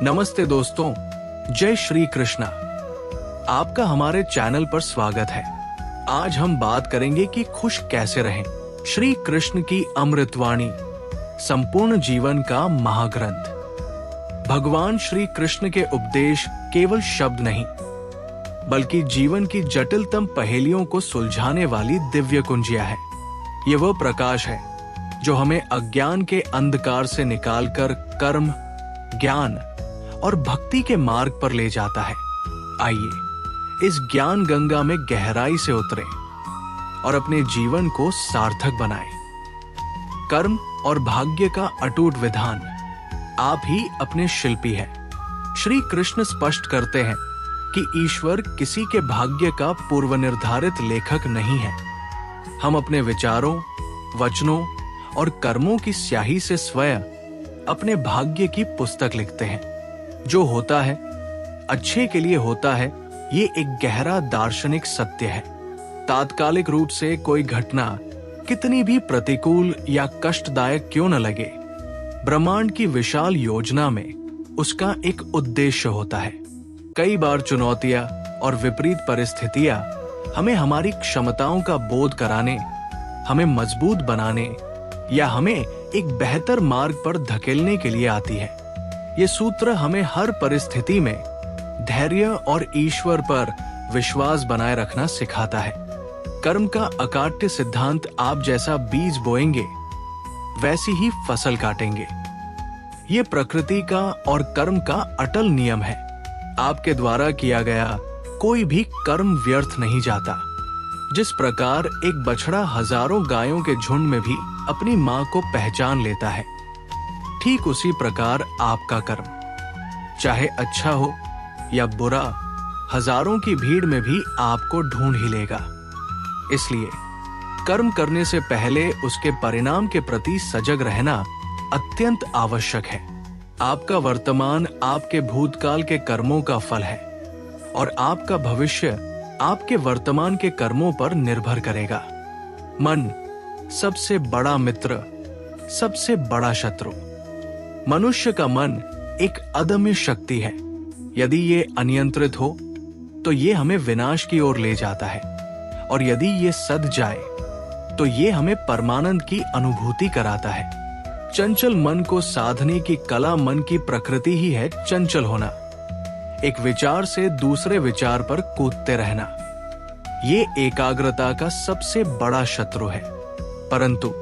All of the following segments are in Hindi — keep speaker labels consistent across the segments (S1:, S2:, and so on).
S1: नमस्ते दोस्तों, जय श्री कृष्णा। आपका हमारे चैनल पर स्वागत है। आज हम बात करेंगे कि खुश कैसे रहें। श्री कृष्ण की अमृतवाणी, संपूर्ण जीवन का महाग्रंथ। भगवान श्री कृष्ण के उपदेश केवल शब्द नहीं, बल्कि जीवन की जटिलतम पहेलियों को सुलझाने वाली दिव्य कुंजिया है। ये वो प्रकाश है जो हमें अज्ञान के अंधकार से निकालकर कर्म, ज्ञान और भक्ति के मार्ग पर ले जाता है। आइए इस ज्ञान गंगा में गहराई से उतरें और अपने जीवन को सार्थक बनाएं। कर्म और भाग्य का अटूट विधान, आप ही अपने शिल्पी हैं। श्री कृष्ण स्पष्ट करते हैं कि ईश्वर किसी के भाग्य का पूर्व निर्धारित लेखक नहीं है। हम अपने विचारों, वचनों और कर्मों की स्याही से स्वयं अपने भाग्य की पुस्तक लिखते हैं। जो होता है अच्छे के लिए होता है, ये एक गहरा दार्शनिक सत्य है। तात्कालिक रूप से कोई घटना कितनी भी प्रतिकूल या कष्टदायक क्यों न लगे, ब्रह्मांड की विशाल योजना में उसका एक उद्देश्य होता है। कई बार चुनौतियां और विपरीत परिस्थितियां हमें हमारी क्षमताओं का बोध कराने, हमें मजबूत बनाने या हमें एक बेहतर मार्ग पर धकेलने के लिए आती है। ये सूत्र हमें हर परिस्थिति में धैर्य और ईश्वर पर विश्वास बनाए रखना सिखाता है। कर्म का अकाट्य सिद्धांत, आप जैसा बीज बोएंगे वैसी ही फसल काटेंगे। ये प्रकृति का और कर्म का अटल नियम है। आपके द्वारा किया गया कोई भी कर्म व्यर्थ नहीं जाता। जिस प्रकार एक बछड़ा हजारों गायों के झुंड में भी अपनी मां को पहचान लेता है, ठीक उसी प्रकार आपका कर्म, चाहे अच्छा हो या बुरा, हजारों की भीड़ में भी आपको ढूंढ ही लेगा। इसलिए कर्म करने से पहले उसके परिणाम के प्रति सजग रहना अत्यंत आवश्यक है। आपका वर्तमान आपके भूतकाल के कर्मों का फल है और आपका भविष्य आपके वर्तमान के कर्मों पर निर्भर करेगा। मन सबसे बड़ा मित्र, सबसे बड़ा शत्रु। मनुष्य का मन एक अदम्य शक्ति है। यदि ये अनियंत्रित हो तो ये हमें विनाश की ओर ले जाता है, और यदि ये सद जाए तो ये हमें परमानंद की अनुभूति कराता है। चंचल मन को साधने की कला मन की प्रकृति ही है चंचल होना, एक विचार से दूसरे विचार पर कूदते रहना। ये एकाग्रता का सबसे बड़ा शत्रु है। परंतु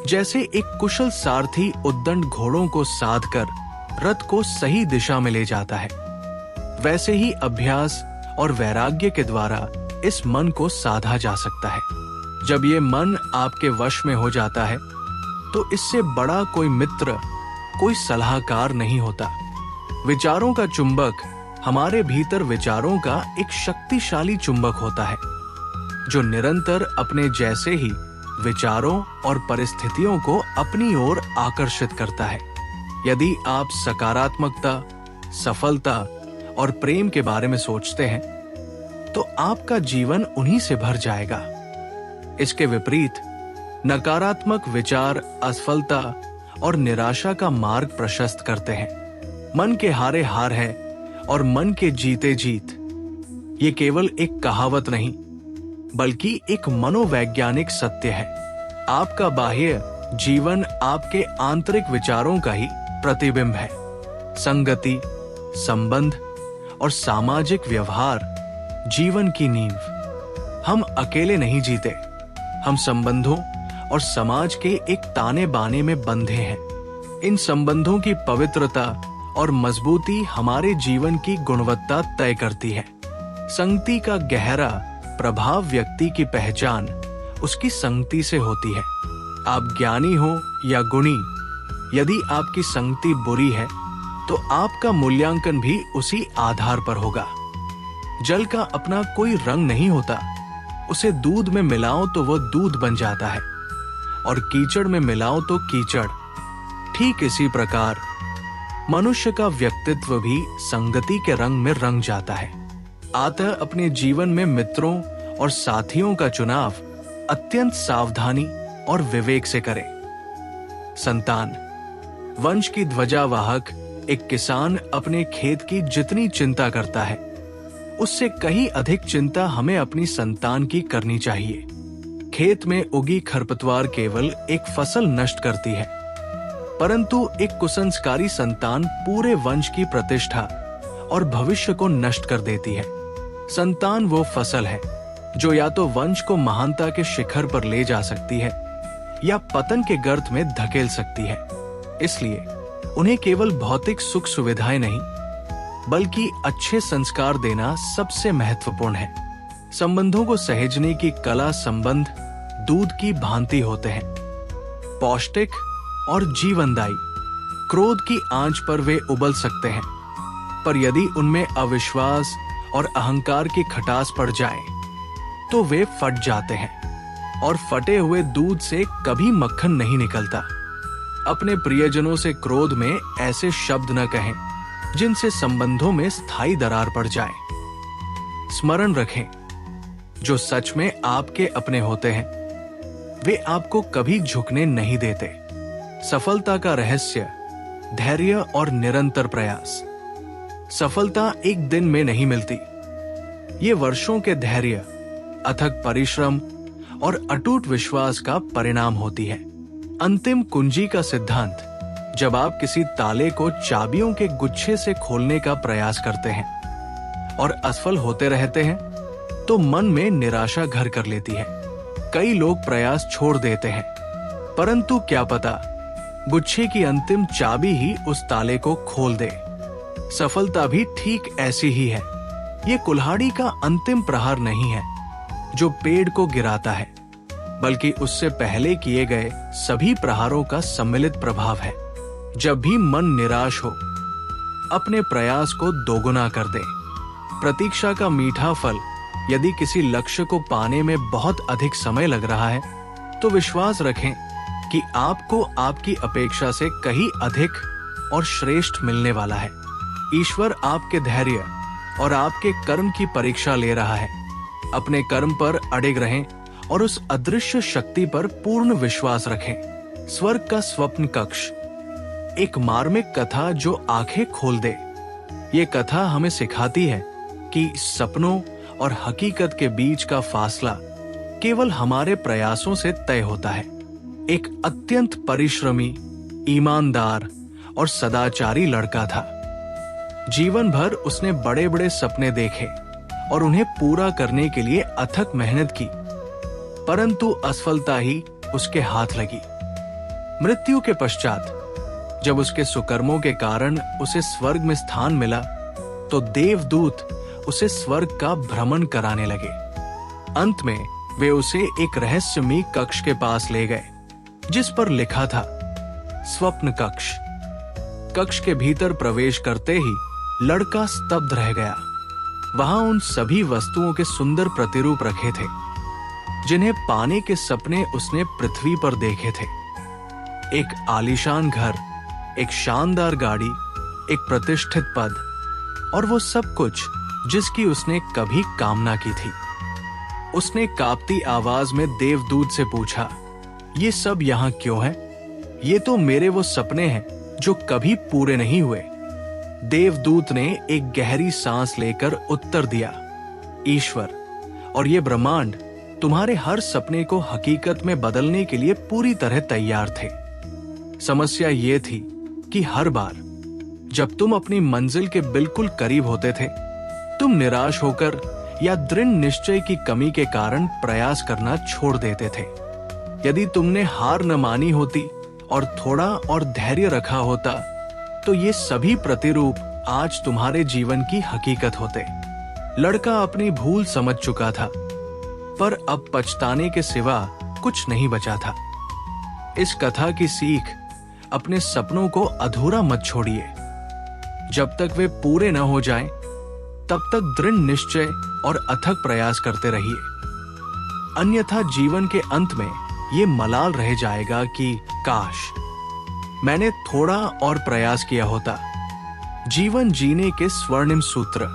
S1: जैसे एक कुशल सारथी उद्दंड घोड़ों को साधकर रथ को सही दिशा में ले जाता है, वैसे ही अभ्यास और वैराग्य के द्वारा इस मन को साधा जा सकता है। जब ये मन आपके वश में हो जाता है तो इससे बड़ा कोई मित्र, कोई सलाहकार नहीं होता। विचारों का चुंबक हमारे भीतर विचारों का एक शक्तिशाली चुंबक होता है, जो निरंतर अपने जैसे ही विचारों और परिस्थितियों को अपनी ओर आकर्षित करता है। यदि आप सकारात्मकता, सफलता और प्रेम के बारे में सोचते हैं तो आपका जीवन उन्हीं से भर जाएगा। इसके विपरीत नकारात्मक विचार असफलता और निराशा का मार्ग प्रशस्त करते हैं। मन के हारे हार है और मन के जीते जीत, ये केवल एक कहावत नहीं बल्कि एक मनोवैज्ञानिक सत्य है। आपका बाह्य जीवन आपके आंतरिक विचारों का ही प्रतिबिंब है। संगति, संबंध और सामाजिक व्यवहार जीवन की नींव। हम अकेले नहीं जीते, हम संबंधों और समाज के एक ताने बाने में बंधे हैं। इन संबंधों की पवित्रता और मजबूती हमारे जीवन की गुणवत्ता तय करती है। संगति का गहरा प्रभाव व्यक्ति की पहचान उसकी संगति से होती है। आप ज्ञानी हो या गुणी, यदि आपकी संगति बुरी है तो आपका मूल्यांकन भी उसी आधार पर होगा। जल का अपना कोई रंग नहीं होता। उसे दूध में मिलाओ तो वो दूध बन जाता है, और कीचड़ में मिलाओ तो कीचड़। ठीक इसी प्रकार मनुष्य का व्यक्तित्व भी संगति के रंग में रंग जाता है। अतः अपने जीवन में मित्रों और साथियों का चुनाव अत्यंत सावधानी और विवेक से करें। संतान, वंश की ध्वजावाहक एक किसान अपने खेत की जितनी चिंता करता है, उससे कहीं अधिक चिंता हमें अपनी संतान की करनी चाहिए। खेत में उगी खरपतवार केवल एक फसल नष्ट करती है, परंतु एक कुसंस्कारी संतान पूरे वंश की प्रतिष्ठा और भविष्य को नष्ट कर देती है। संतान वो फसल है जो या तो वंश को महानता के शिखर पर ले जा सकती है या पतन के गर्त में धकेल सकती है। इसलिए उन्हें केवल भौतिक सुख सुविधाएं नहीं, बल्कि अच्छे संस्कार देना सबसे महत्वपूर्ण है। संबंधों को सहेजने की कला संबंध दूध की भांति होते हैं, पौष्टिक और जीवनदायी। क्रोध की आंच पर वे उबल सकते हैं, पर यदि उनमें अविश्वास और अहंकार की खटास पड़ जाए तो वे फट जाते हैं, और फटे हुए दूध से कभी मक्खन नहीं निकलता। अपने प्रियजनों से क्रोध में ऐसे शब्द न कहें जिनसे संबंधों में स्थायी दरार पड़ जाए। स्मरण रखें, जो सच में आपके अपने होते हैं वे आपको कभी झुकने नहीं देते। सफलता का रहस्य धैर्य और निरंतर प्रयास। सफलता एक दिन में नहीं मिलती, ये वर्षों के धैर्य, अथक परिश्रम और अटूट विश्वास का परिणाम होती है। अंतिम कुंजी का सिद्धांत, जब आप किसी ताले को चाबियों के गुच्छे से खोलने का प्रयास करते हैं और असफल होते रहते हैं, तो मन में निराशा घर कर लेती है। कई लोग प्रयास छोड़ देते हैं, परंतु क्या पता गुच्छे की अंतिम चाबी ही उस ताले को खोल दे। सफलता भी ठीक ऐसी ही है। ये कुल्हाड़ी का अंतिम प्रहार नहीं है जो पेड़ को गिराता है, बल्कि उससे पहले किए गए सभी प्रहारों का सम्मिलित प्रभाव है। जब भी मन निराश हो, अपने प्रयास को दोगुना कर दें। प्रतीक्षा का मीठा फल, यदि किसी लक्ष्य को पाने में बहुत अधिक समय लग रहा है, तो विश्वास रखें कि आपको आपकी अपेक्षा से कहीं अधिक और श्रेष्ठ मिलने वाला है। ईश्वर आपके धैर्य और आपके कर्म की परीक्षा ले रहा है। अपने कर्म पर अडिग रहें और उस अदृश्य शक्ति पर पूर्ण विश्वास रखें। स्वर्ग का स्वप्न कक्ष, एक मार्मिक कथा जो आंखें खोल दे। ये कथा हमें सिखाती है कि सपनों और हकीकत के बीच का फासला केवल हमारे प्रयासों से तय होता है। एक अत्यंत परिश्रमी, ईमानदार और सदाचारी लड़का था। जीवन भर उसने बड़े बड़े सपने देखे और उन्हें पूरा करने के लिए अथक मेहनत की, परंतु असफलता ही उसके हाथ लगी। मृत्यु के पश्चात जब उसके सुकर्मों के कारण उसे स्वर्ग में स्थान मिला, तो देवदूत उसे स्वर्ग का भ्रमण कराने लगे। अंत में वे उसे एक रहस्यमयी कक्ष के पास ले गए, जिस पर लिखा था स्वप्न कक्ष। कक्ष के भीतर प्रवेश करते ही लड़का स्तब्ध रह गया। वहां उन सभी वस्तुओं के सुंदर प्रतिरूप रखे थे जिन्हें पाने के सपने उसने पृथ्वी पर देखे थे। एक आलीशान घर, एक शानदार गाड़ी, एक प्रतिष्ठित पद, और वो सब कुछ जिसकी उसने कभी कामना की थी। उसने कांपती आवाज में देवदूत से पूछा, ये सब यहाँ क्यों है? ये तो मेरे वो सपने हैं जो कभी पूरे नहीं हुए। देवदूत ने एक गहरी सांस लेकर उत्तर दिया, ईश्वर और ये ब्रह्मांड तुम्हारे हर सपने को हकीकत में बदलने के लिए पूरी तरह तैयार थे। समस्या ये थी कि हर बार जब तुम अपनी मंजिल के बिल्कुल करीब होते थे, तुम निराश होकर या दृढ़ निश्चय की कमी के कारण प्रयास करना छोड़ देते थे। यदि तुमने हार न मानी होती और थोड़ा और धैर्य रखा होता, तो ये सभी प्रतिरूप आज तुम्हारे जीवन की हकीकत होते। लड़का अपनी भूल समझ चुका था, पर अब पछताने के सिवा कुछ नहीं बचा था। इस कथा की सीख, अपने सपनों को अधूरा मत छोड़िए। जब तक वे पूरे न हो जाएं, तब तक दृढ़ निश्चय और अथक प्रयास करते रहिए। अन्यथा जीवन के अंत में ये मलाल रह जाएगा कि काश मैंने थोड़ा और प्रयास किया होता। जीवन जीने के स्वर्णिम सूत्र।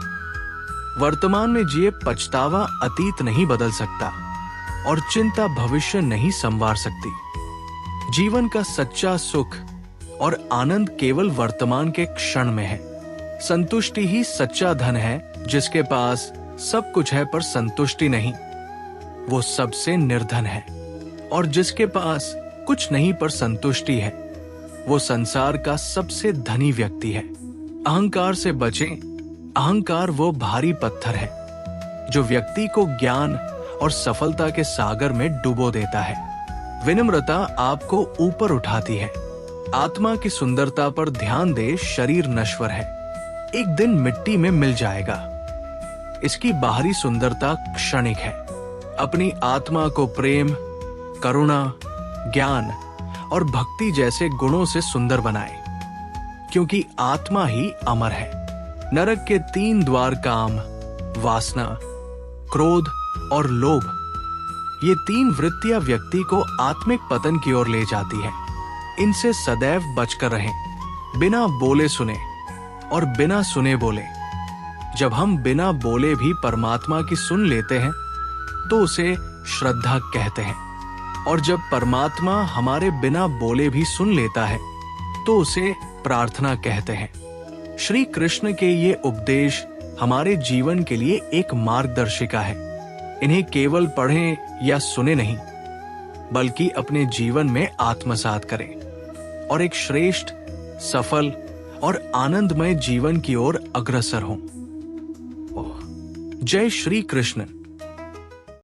S1: वर्तमान में जिए पछतावा अतीत नहीं बदल सकता और चिंता भविष्य नहीं संवार सकती। जीवन का सच्चा सुख और आनंद केवल वर्तमान के क्षण में है। संतुष्टि ही सच्चा धन है। जिसके पास सब कुछ है पर संतुष्टि नहीं, वो सबसे निर्धन है। और जिसके पास कुछ नहीं पर संतुष्टि है, वो संसार का सबसे धनी व्यक्ति है। अहंकार से बचें। अहंकार वो भारी पत्थर है जो व्यक्ति को ज्ञान और सफलता के सागर में डुबो देता है। विनम्रता आपको ऊपर उठाती है। आत्मा की सुंदरता पर ध्यान दे। शरीर नश्वर है, एक दिन मिट्टी में मिल जाएगा। इसकी बाहरी सुंदरता क्षणिक है। अपनी आत्मा को प्रेम, करुणा, ज्ञान और भक्ति जैसे गुणों से सुंदर बनाएं, क्योंकि आत्मा ही अमर है। नरक के 3 द्वार काम, वासना, क्रोध और लोभ, ये 3 वृत्तियां व्यक्ति को आत्मिक पतन की ओर ले जाती है। इनसे सदैव बचकर रहें। बिना बोले सुने और बिना सुने बोले। जब हम बिना बोले भी परमात्मा की सुन लेते हैं तो उसे श्रद्धा कहते हैं, और जब परमात्मा हमारे बिना बोले भी सुन लेता है तो उसे प्रार्थना कहते हैं। श्री कृष्ण के ये उपदेश हमारे जीवन के लिए एक मार्गदर्शिका है। इन्हें केवल पढ़ें या सुने नहीं, बल्कि अपने जीवन में आत्मसात करें और एक श्रेष्ठ, सफल और आनंदमय जीवन की ओर अग्रसर हों। जय श्री कृष्ण।